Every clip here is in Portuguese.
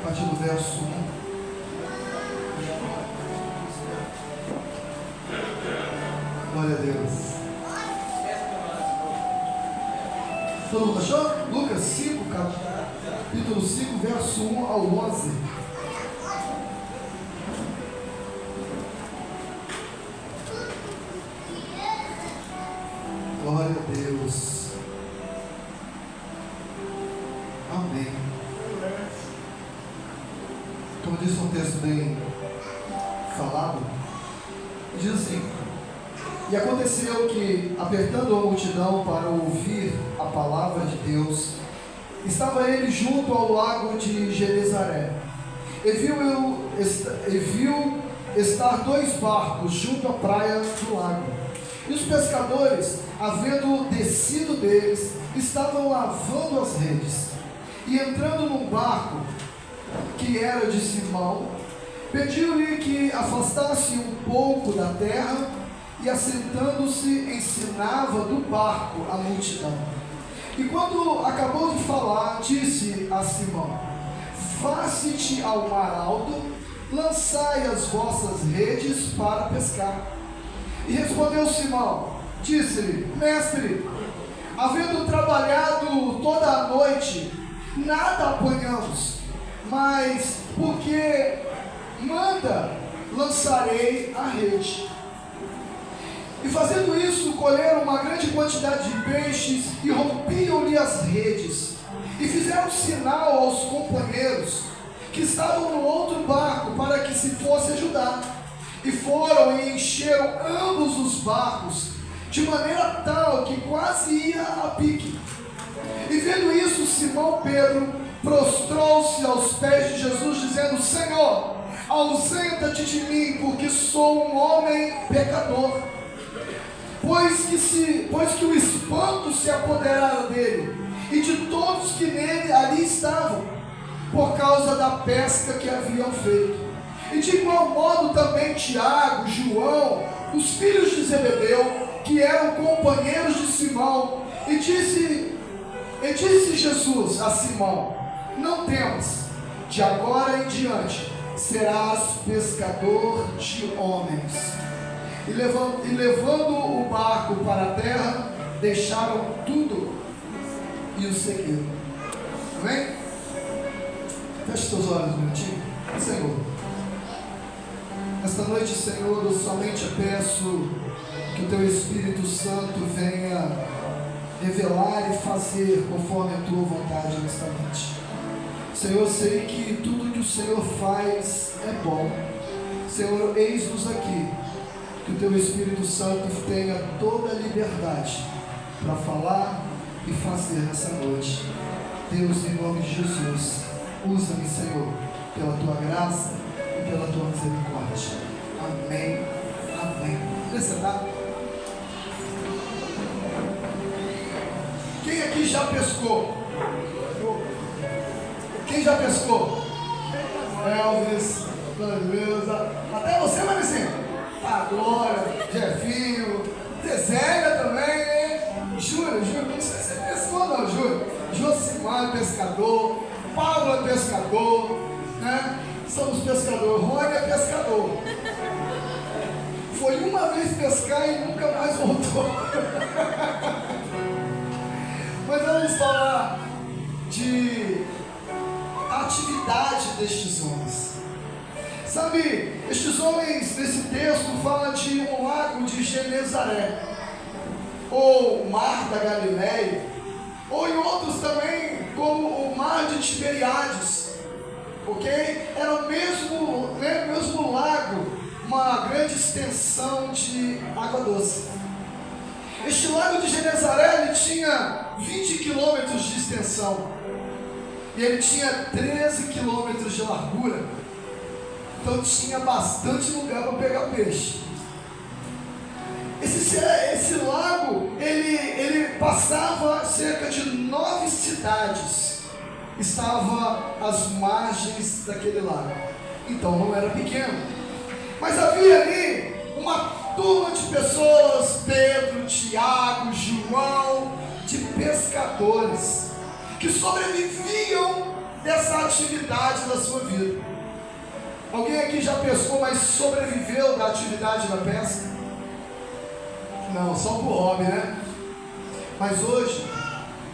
a partir do verso 1. Glória a Deus. Todo mundo achou? Lucas 5, capítulo 5, verso 1 ao 11. Glória a Deus. Amém. Como diz um texto bem falado, diz assim: e aconteceu que, apertando a multidão para ouvir a palavra de Deus, estava ele junto ao lago de Genezaré, e viu estar 2 barcos junto à praia do lago. E os pescadores, havendo descido deles, estavam lavando as redes. E entrando num barco, que era de Simão, pediu-lhe que afastasse um pouco da terra, e assentando-se ensinava do barco a multidão. E quando acabou de falar, disse a Simão: faze-te ao mar alto, lançai as vossas redes para pescar. E respondeu Simão, disse-lhe: mestre, havendo trabalhado toda a noite, nada apanhamos, mas porque manda, lançarei a rede. E fazendo isso, colheram uma grande quantidade de peixes e rompiam-lhe as redes. E fizeram sinal aos companheiros que estavam no outro barco para que se fosse ajudar. E foram e encheram ambos os barcos, de maneira tal que quase ia a pique. E vendo isso, Simão Pedro prostrou-se aos pés de Jesus, dizendo: Senhor, ausenta-te de mim, porque sou um homem pecador. Pois que o espanto se apoderara dele, e de todos que nele ali estavam, por causa da pesca que haviam feito. E de igual modo também Tiago, João, os filhos de Zebedeu, que eram companheiros de Simão. E disse Jesus a Simão: não temas, de agora em diante serás pescador de homens. E levando o barco para a terra, deixaram tudo e o seguiram. Amém? Feche seus olhos um minutinho. Senhor, esta noite, Senhor, eu somente peço que o Teu Espírito Santo venha revelar e fazer conforme a Tua vontade nesta noite. Senhor, eu sei que tudo que o Senhor faz é bom. Senhor, eis-nos aqui. Que o Teu Espírito Santo tenha toda a liberdade para falar e fazer nessa noite. Deus, em nome de Jesus, usa-me, Senhor, pela Tua graça e pela Tua misericórdia. Amém. Amém. Sentar. Quem aqui já pescou? Quem já pescou? Elvis, beleza. Até você, Maricinha. A Glória, Jefinho, Zezélia também, hein? Júlio, não sei se você pescou não, Júlio. Josimar é pescador, Paulo é pescador, né? Somos pescadores, Rony é pescador. Foi uma vez pescar e nunca mais voltou. Mas vamos falar de atividade destes homens. Sabe, estes homens, nesse texto, falam de um lago de Genezaré, ou Mar da Galileia, ou em outros também, como o Mar de Tiberíades, ok? Era o mesmo lago, uma grande extensão de água doce. Este lago de Genezaré, ele tinha 20 quilômetros de extensão, e ele tinha 13 quilômetros de largura. Então tinha bastante lugar para pegar peixe. Esse lago, ele passava cerca de 9 cidades. Estava às margens daquele lago. Então não era pequeno. Mas havia ali uma turma de pessoas, Pedro, Tiago, João, de pescadores, que sobreviviam dessa atividade na sua vida. Alguém aqui já pescou, mas sobreviveu da atividade da pesca? Não, só por hobby, né? Mas hoje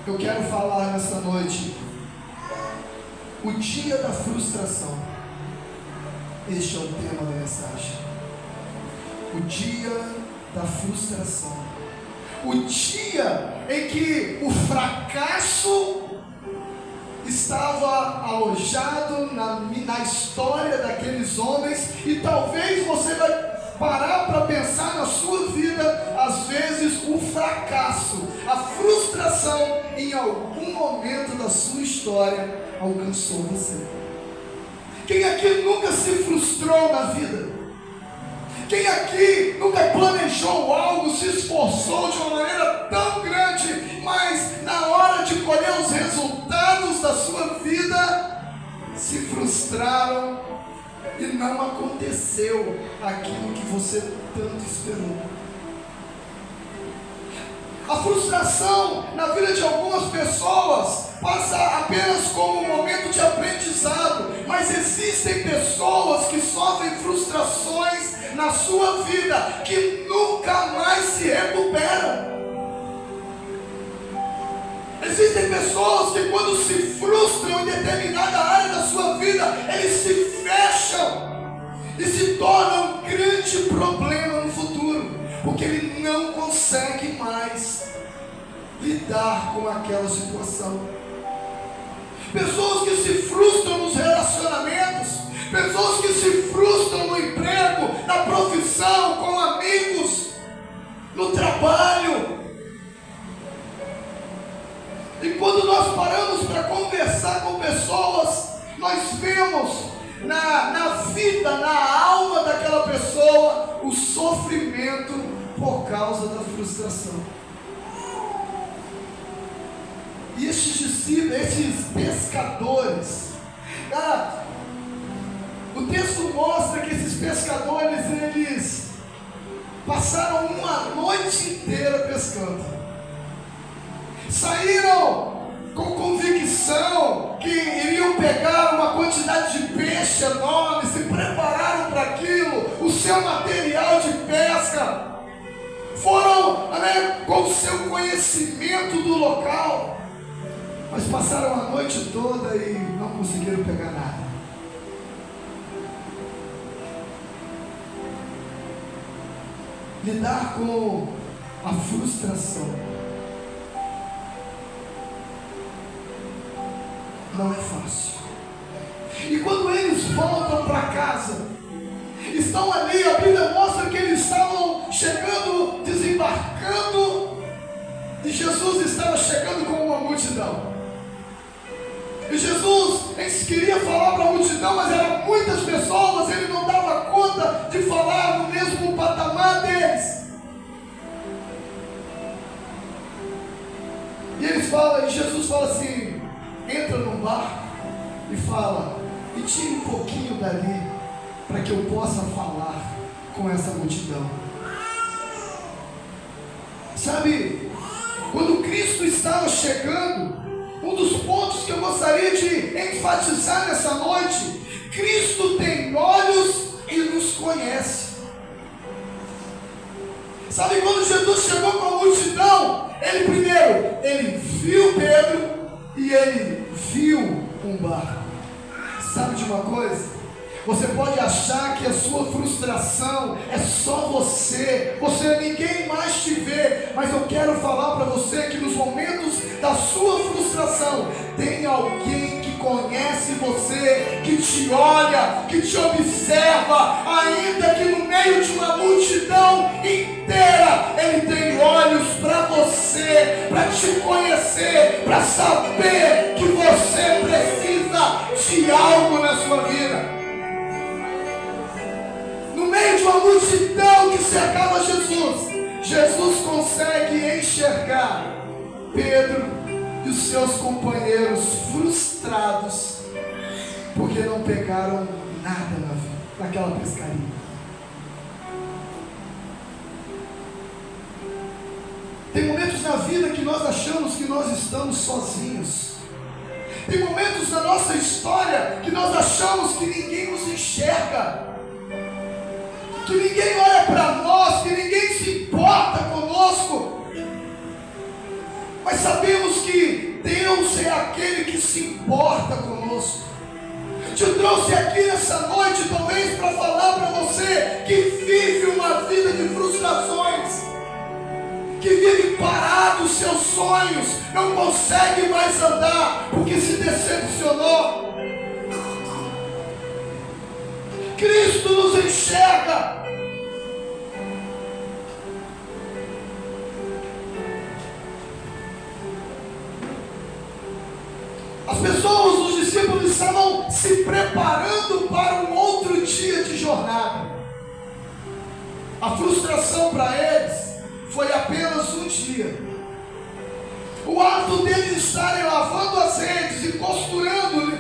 eu quero falar nessa noite o dia da frustração. Este é o tema da mensagem. O dia da frustração. O dia em que o fracasso estava alojado na história daqueles homens, e talvez você vai parar para pensar na sua vida, às vezes o fracasso, a frustração em algum momento da sua história alcançou você. Quem aqui nunca se frustrou na vida? Quem aqui nunca planejou algo, se esforçou de uma maneira tão grande, mas na hora de colher os resultados da sua vida, se frustraram e não aconteceu aquilo que você tanto esperou? A frustração na vida de algumas pessoas passa apenas como um momento de aprendizado, mas existem pessoas que sofrem frustrações na sua vida que nunca mais se recuperam. Existem pessoas que, quando se frustram em determinada área da sua vida, eles se fecham e se tornam um grande problema no futuro, porque ele não consegue mais lidar com aquela situação. Pessoas que se frustram nos relacionamentos, pessoas que se frustram no emprego, na profissão, com amigos, no trabalho. E quando nós paramos para conversar com pessoas, nós vemos na vida, na alma daquela pessoa, o sofrimento por causa da frustração. E esses discípulos, esses pescadores, cara, o texto mostra que esses pescadores, eles passaram uma noite inteira pescando. Saíram com convicção que iriam pegar uma quantidade de peixe enorme, se prepararam para aquilo, o seu material de pesca. Foram com o seu conhecimento do local, mas passaram a noite toda e não conseguiram pegar nada. Lidar com a frustração não é fácil. E quando eles voltam para casa, estão ali, a Bíblia mostra que eles estavam chegando, desembarcando, e Jesus estava chegando com uma multidão. E Jesus queria falar para a multidão, mas eram muitas pessoas, ele não dava conta de falar no mesmo patamar deles. E Jesus fala assim: entra num barco e fala, me tire um pouquinho dali, para que eu possa falar com essa multidão. Sabe, quando Cristo estava chegando, um dos pontos que eu gostaria de enfatizar nessa noite: Cristo tem olhos e nos conhece. Sabe, quando Jesus chegou com a multidão, ele viu Pedro e ele viu um barco. Sabe de uma coisa? Você pode achar que a sua frustração é só você, ninguém mais te vê, mas eu quero falar para você que nos momentos da sua frustração, tem alguém que conhece você, que te olha, que te observa, ainda que no meio de uma multidão inteira, ele tem olhos para você, para te conhecer, para saber que você precisa de algo na sua vida. No meio de uma multidão que cercava Jesus consegue enxergar Pedro e os seus companheiros frustrados, porque não pegaram nada naquela pescaria. Tem momentos na vida que nós achamos que nós estamos sozinhos. Tem momentos na nossa história que nós achamos que ninguém nos enxerga, que ninguém olha para nós, que ninguém se importa conosco. Mas sabemos que Deus é aquele que se importa conosco. Te trouxe aqui nessa noite, talvez para falar para você que vive uma vida de frustrações, que vive parado os seus sonhos, não consegue mais andar porque se decepcionou. Cristo nos enxerga. As pessoas, os discípulos estavam se preparando para um outro dia de jornada. A frustração para eles foi apenas um dia. O ato deles estarem lavando as redes e costurando,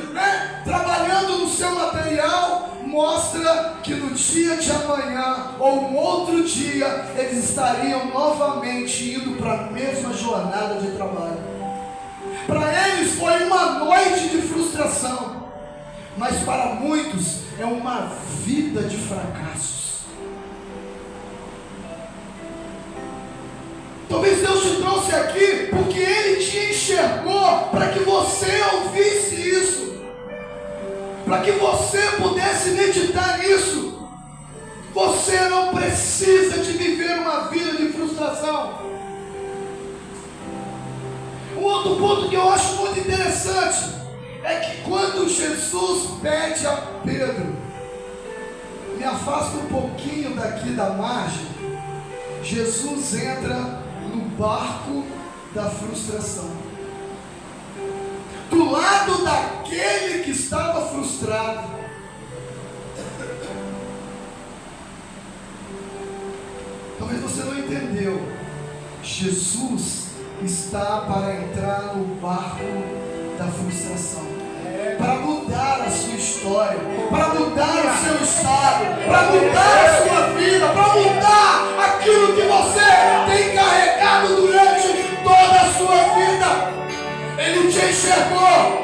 trabalhando no seu material, mostra que no dia de amanhã ou um outro dia eles estariam novamente indo para a mesma jornada de trabalho. Para eles foi uma noite de frustração, mas para muitos é uma vida de fracassos. Talvez Deus te trouxe aqui porque Ele te enxergou para que você ouvisse isso, para que você pudesse meditar nisso. Você não precisa de viver uma vida de frustração. Um outro ponto que eu acho muito interessante é que quando Jesus pede a Pedro, me afasta um pouquinho daqui da margem, Jesus entra no barco da frustração. Do lado daquele que estava frustrado. Talvez você não entendeu. Jesus está para entrar no barco da frustração, para mudar a sua história, para mudar o seu estado, para mudar a sua vida, para mudar aquilo que você tem carregado durante toda a sua vida. Ele te enxergou,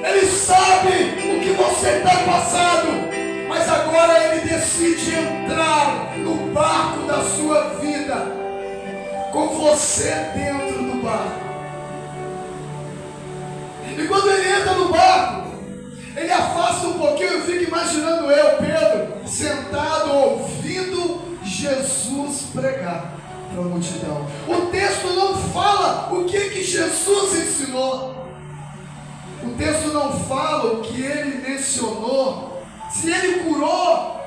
Ele sabe o que você está passando, mas agora Ele decide entrar no barco da sua vida, com você dentro do barco. E quando ele entra no barco, ele afasta um pouquinho. Eu fico imaginando Pedro, sentado ouvindo Jesus pregar para a multidão. O texto não fala o que Jesus ensinou. O texto não fala o que ele mencionou. Se ele curou,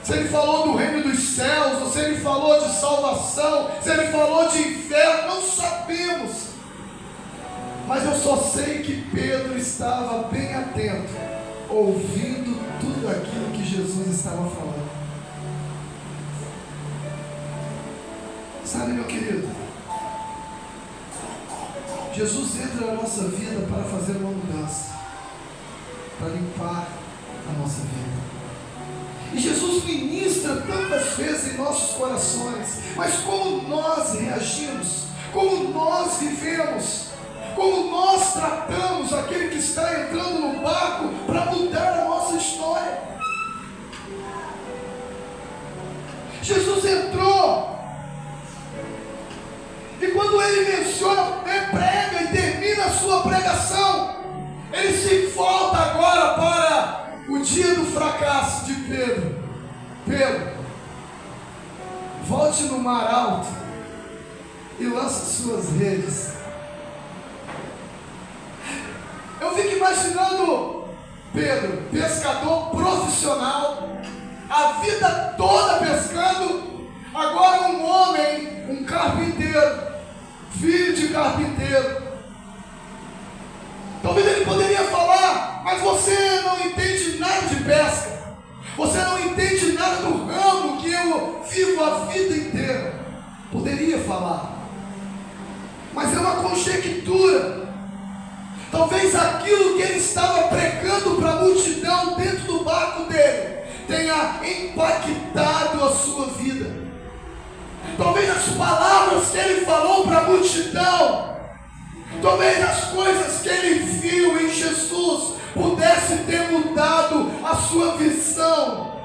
se ele falou do reino dos céus, ou se ele falou de salvação, se ele falou de inferno, não sabemos. Mas eu só sei que Pedro estava bem atento, ouvindo tudo aquilo que Jesus estava falando. Sabe, meu querido, Jesus entra na nossa vida para fazer uma mudança, para limpar a nossa vida. E Jesus ministra tantas vezes em nossos corações, mas como nós reagimos, como nós vivemos, como nós tratamos aquele que está entrando no barco para mudar a nossa história. Jesus entrou, e quando ele menciona, prega e termina a sua pregação, ele se volta agora para o dia do fracasso de Pedro. Pedro, volte no mar alto e lance suas redes. Eu fico imaginando Pedro, pescador profissional, a vida toda pescando, agora um homem, um carpinteiro, filho de carpinteiro. Talvez ele poderia falar: mas você não entende nada de pesca, você não entende nada do ramo que eu vivo a vida inteira. Poderia falar, mas é uma conjectura. Talvez aquilo que ele estava pregando para a multidão dentro do barco dele tenha impactado a sua vida. Talvez as palavras que ele falou para a multidão Talvez as coisas que ele viu em Jesus pudesse ter mudado a sua visão,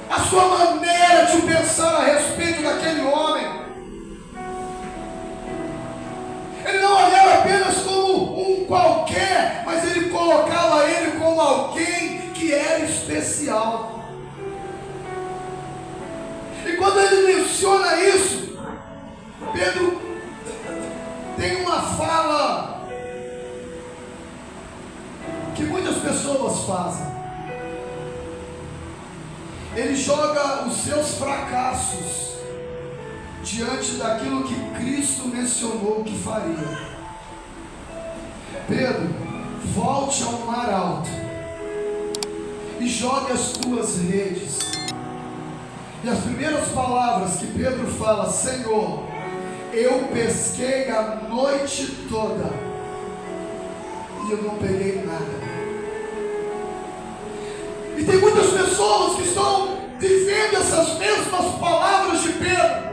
a sua maneira de pensar a respeito daquele homem. Ele não olhava apenas como um qualquer, mas ele colocava ele como alguém que era especial. E quando ele menciona isso, Pedro tem uma fala que muitas pessoas fazem. Ele joga os seus fracassos diante daquilo que Cristo mencionou que faria. Pedro, volte ao mar alto e jogue as tuas redes. E as primeiras palavras que Pedro fala: Senhor, eu pesquei a noite toda e eu não peguei nada. E tem muitas pessoas que estão vivendo essas mesmas palavras de Pedro.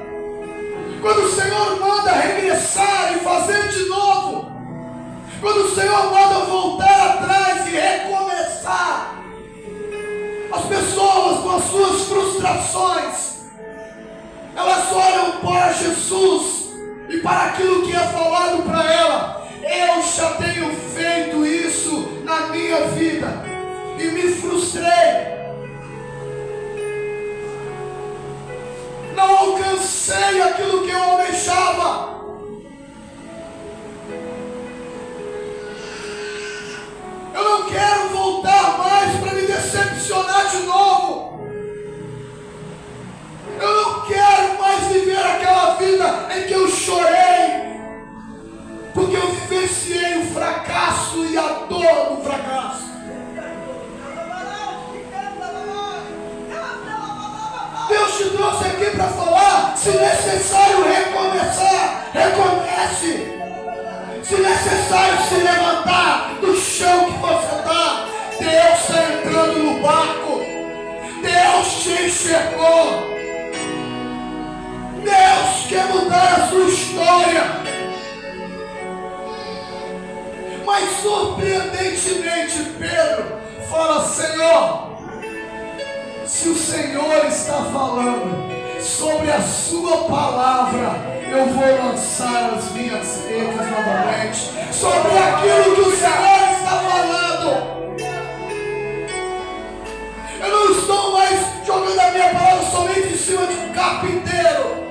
Quando o Senhor manda regressar e fazer de novo, quando o Senhor manda voltar atrás e recomeçar, as pessoas com as suas frustrações, elas olham para Jesus e para aquilo que é falado para ela. Eu já tenho feito isso na minha vida e me frustrei. Não alcancei aquilo que eu almejava. Eu não quero voltar mais para me decepcionar de novo. Eu não quero mais viver aquela vida em que eu chorei, porque eu vivenciei o fracasso e a dor do fracasso. Deus te trouxe aqui para falar: se necessário recomeçar, recomece. Se necessário se levantar do chão que você está, Deus está entrando no barco. Deus te enxergou. Deus quer mudar a sua história. Mas surpreendentemente Pedro fala: Senhor, se o Senhor está falando sobre a sua palavra, eu vou lançar as minhas redes novamente sobre aquilo que o Senhor está falando. Eu não estou mais jogando a minha palavra somente em cima de um carpinteiro.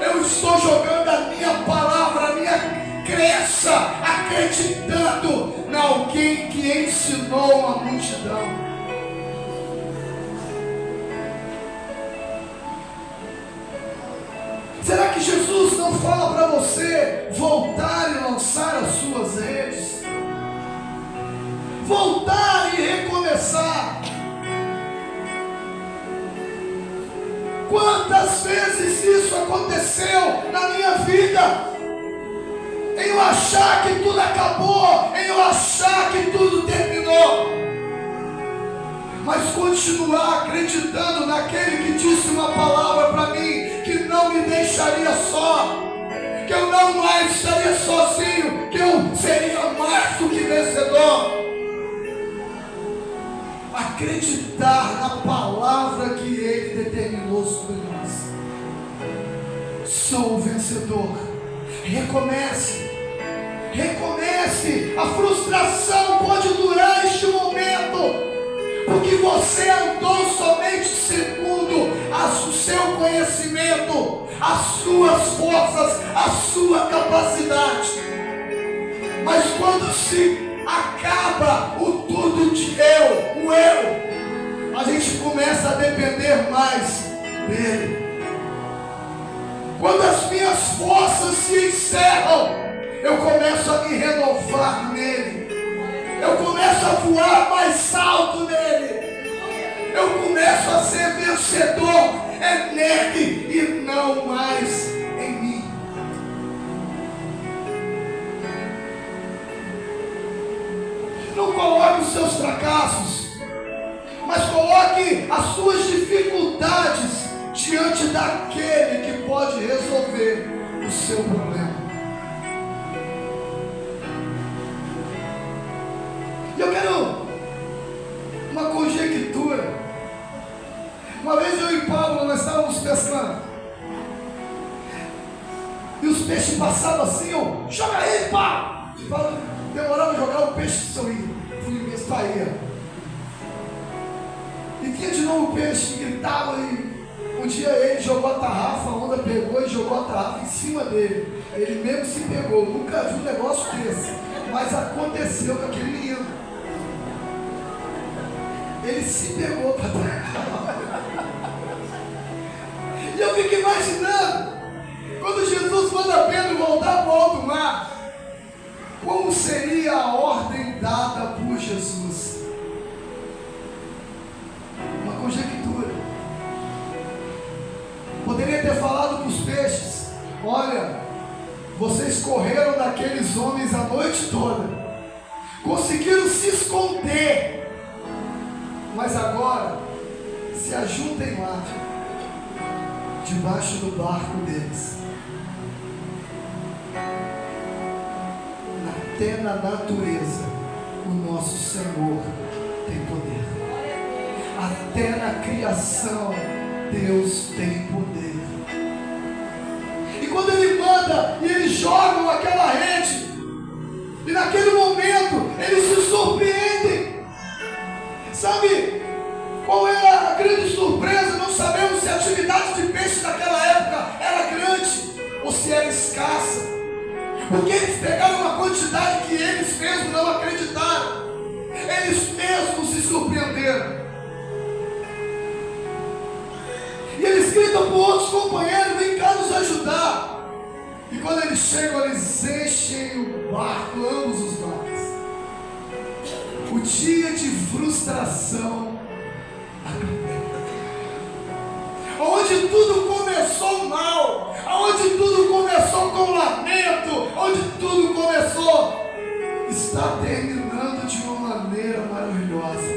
Eu estou jogando a minha palavra, a minha crença, acreditando em alguém que ensinou a multidão. Será que Jesus não fala para você voltar e lançar as suas redes? Voltar e recomeçar. Quantas vezes isso aconteceu na minha vida? Em eu achar que tudo acabou, em eu achar que tudo terminou. Mas continuar acreditando naquele que disse uma palavra para mim, que não me deixaria só, que eu não mais estaria sozinho, que eu seria mais do que vencedor. Acreditar na palavra que Ele determinou sobre nós. Sou o vencedor. Recomece. Recomece. A frustração pode durar este momento, porque você andou somente segundo o seu conhecimento, as suas forças, a sua capacidade. Mas quando se acaba o tudo de eu, o eu, a gente começa a depender mais dele. Quando as minhas forças se encerram, eu começo a me renovar nele. Eu começo a voar mais alto nele. Eu começo a ser vencedor. É nele e não mais em mim. Não coloque os seus fracassos, mas coloque as suas dificuldades diante daquele que pode resolver o seu problema. Eu quero uma conjectura. Uma vez eu e Paulo, nós estávamos pescando. E os peixes passavam assim, ó, joga ele, pá! Demorava a jogar o peixe, sorria. Fui mesmo, saía. E vinha de novo o peixe, gritava. E um dia ele jogou a tarrafa, a onda pegou e jogou a tarrafa em cima dele. Ele mesmo se pegou. Nunca vi um negócio desse. Mas aconteceu com aquele menino. Ele se pegou para trás. E eu fico imaginando, quando Jesus manda Pedro voltar para o alto mar, como seria a ordem dada por Jesus? Uma conjectura. Poderia ter falado para os peixes: olha, vocês correram daqueles homens a noite toda, conseguiram se esconder, mas agora se ajuntem lá, debaixo do barco deles. Até na natureza o nosso Senhor tem poder. Até na criação Deus tem poder. E quando Ele manda e eles jogam aquela rede, e naquele momento eles se surpreendem. Sabe qual é a grande surpresa? Não sabemos se a atividade de peixe naquela época era grande ou se era escassa, porque eles pegaram uma quantidade que eles mesmos não acreditaram. Eles mesmos se surpreenderam. E eles gritam para outros companheiros: vem cá nos ajudar. E quando eles chegam, eles enchem o barco, ambos os barcos. O dia de frustração, onde tudo começou mal, onde tudo começou com lamento, onde tudo começou, está terminando de uma maneira maravilhosa,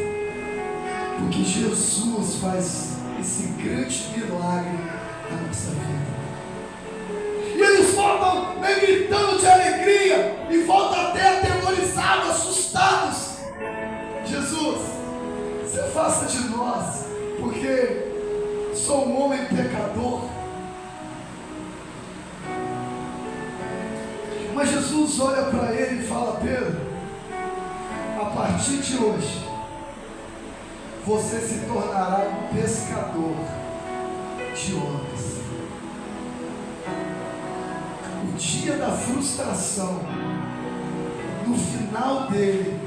porque Jesus faz esse grande milagre na nossa vida. E eles voltam bem gritando de alegria e voltam até atemorizados, assustados. Jesus, se afasta de nós, porque sou um homem pecador. Mas Jesus olha para ele e fala: Pedro, a partir de hoje você se tornará um pescador de homens. O dia da frustração, no final dele,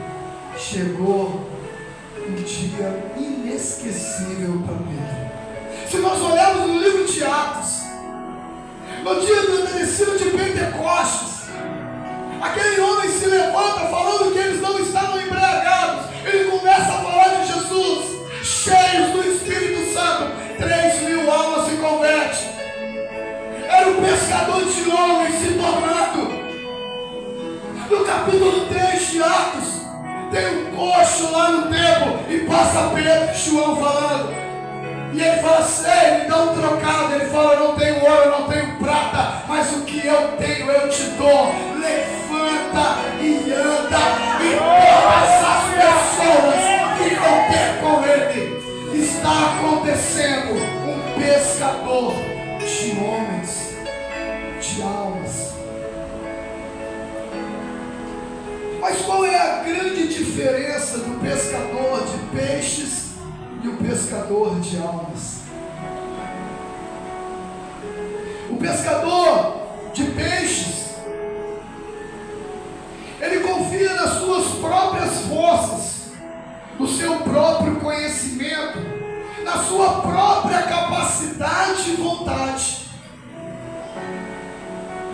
chegou um dia inesquecível para Pedro. Se nós olharmos no livro de Atos, no dia do descida de Pentecostes, aquele homem se levanta falando que eles não estavam embriagados. Ele começa a falar de Jesus, cheios do Espírito Santo. 3.000 almas se convertem. Era um pescador de homens se tornando. No capítulo 3 de Atos, tem um coxo lá no templo e passa Pedro e João falando. E ele fala assim: me dá um trocado. Ele fala: não tenho ouro, não tenho prata, mas o que eu tenho eu te dou. Levanta e anda. E todas as pessoas que vão ter com ele. Está acontecendo um pescador de homens, de almas. Mas qual é a grande diferença do pescador de peixes e o pescador de almas? O pescador de peixes, ele confia nas suas próprias forças, no seu próprio conhecimento, na sua própria capacidade e vontade.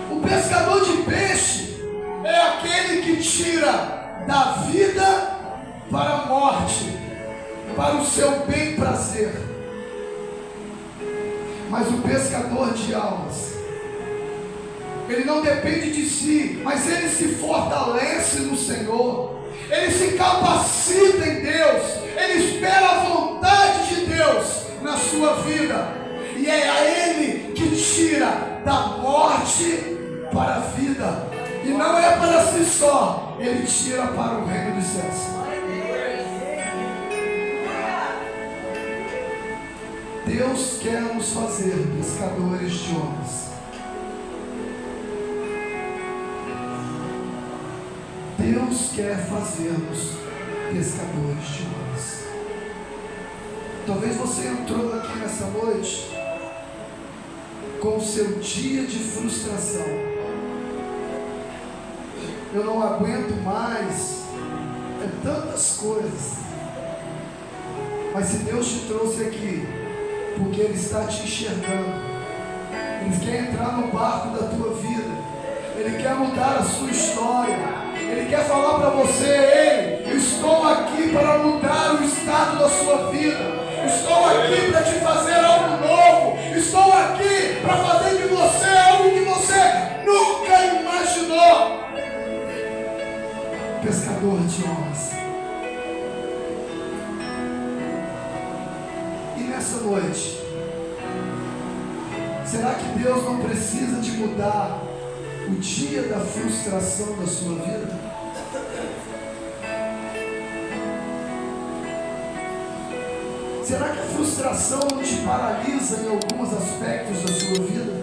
O pescador de peixe é aquele que tira da vida para a morte, para o seu bem prazer. Mas o pescador de almas, ele não depende de si, mas ele se fortalece no Senhor, ele se capacita em Deus, ele espera a vontade de Deus na sua vida, e é a ele que tira da morte para a vida, e não é para si só, ele tira para o reino dos céus. Deus quer nos fazer pescadores de homens. Deus quer fazer-nos pescadores de homens. Talvez você entrou aqui nessa noite com o seu dia de frustração. Eu não aguento mais, é tantas coisas. Mas se Deus te trouxe aqui, porque Ele está te enxergando, Ele quer entrar no barco da tua vida, Ele quer mudar a sua história, Ele quer falar para você: ei, eu estou aqui para mudar o estado da sua vida, estou aqui para te fazer algo novo, estou aqui para fazer de você algo que você nunca imaginou. Pescador de homens. E nessa noite, será que Deus não precisa de mudar o dia da frustração da sua vida? Será que a frustração não te paralisa em alguns aspectos da sua vida?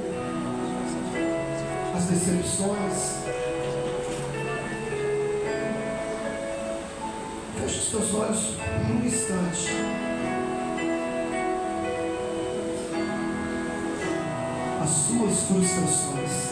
As decepções. Feche os teus olhos por um instante. As suas frustrações.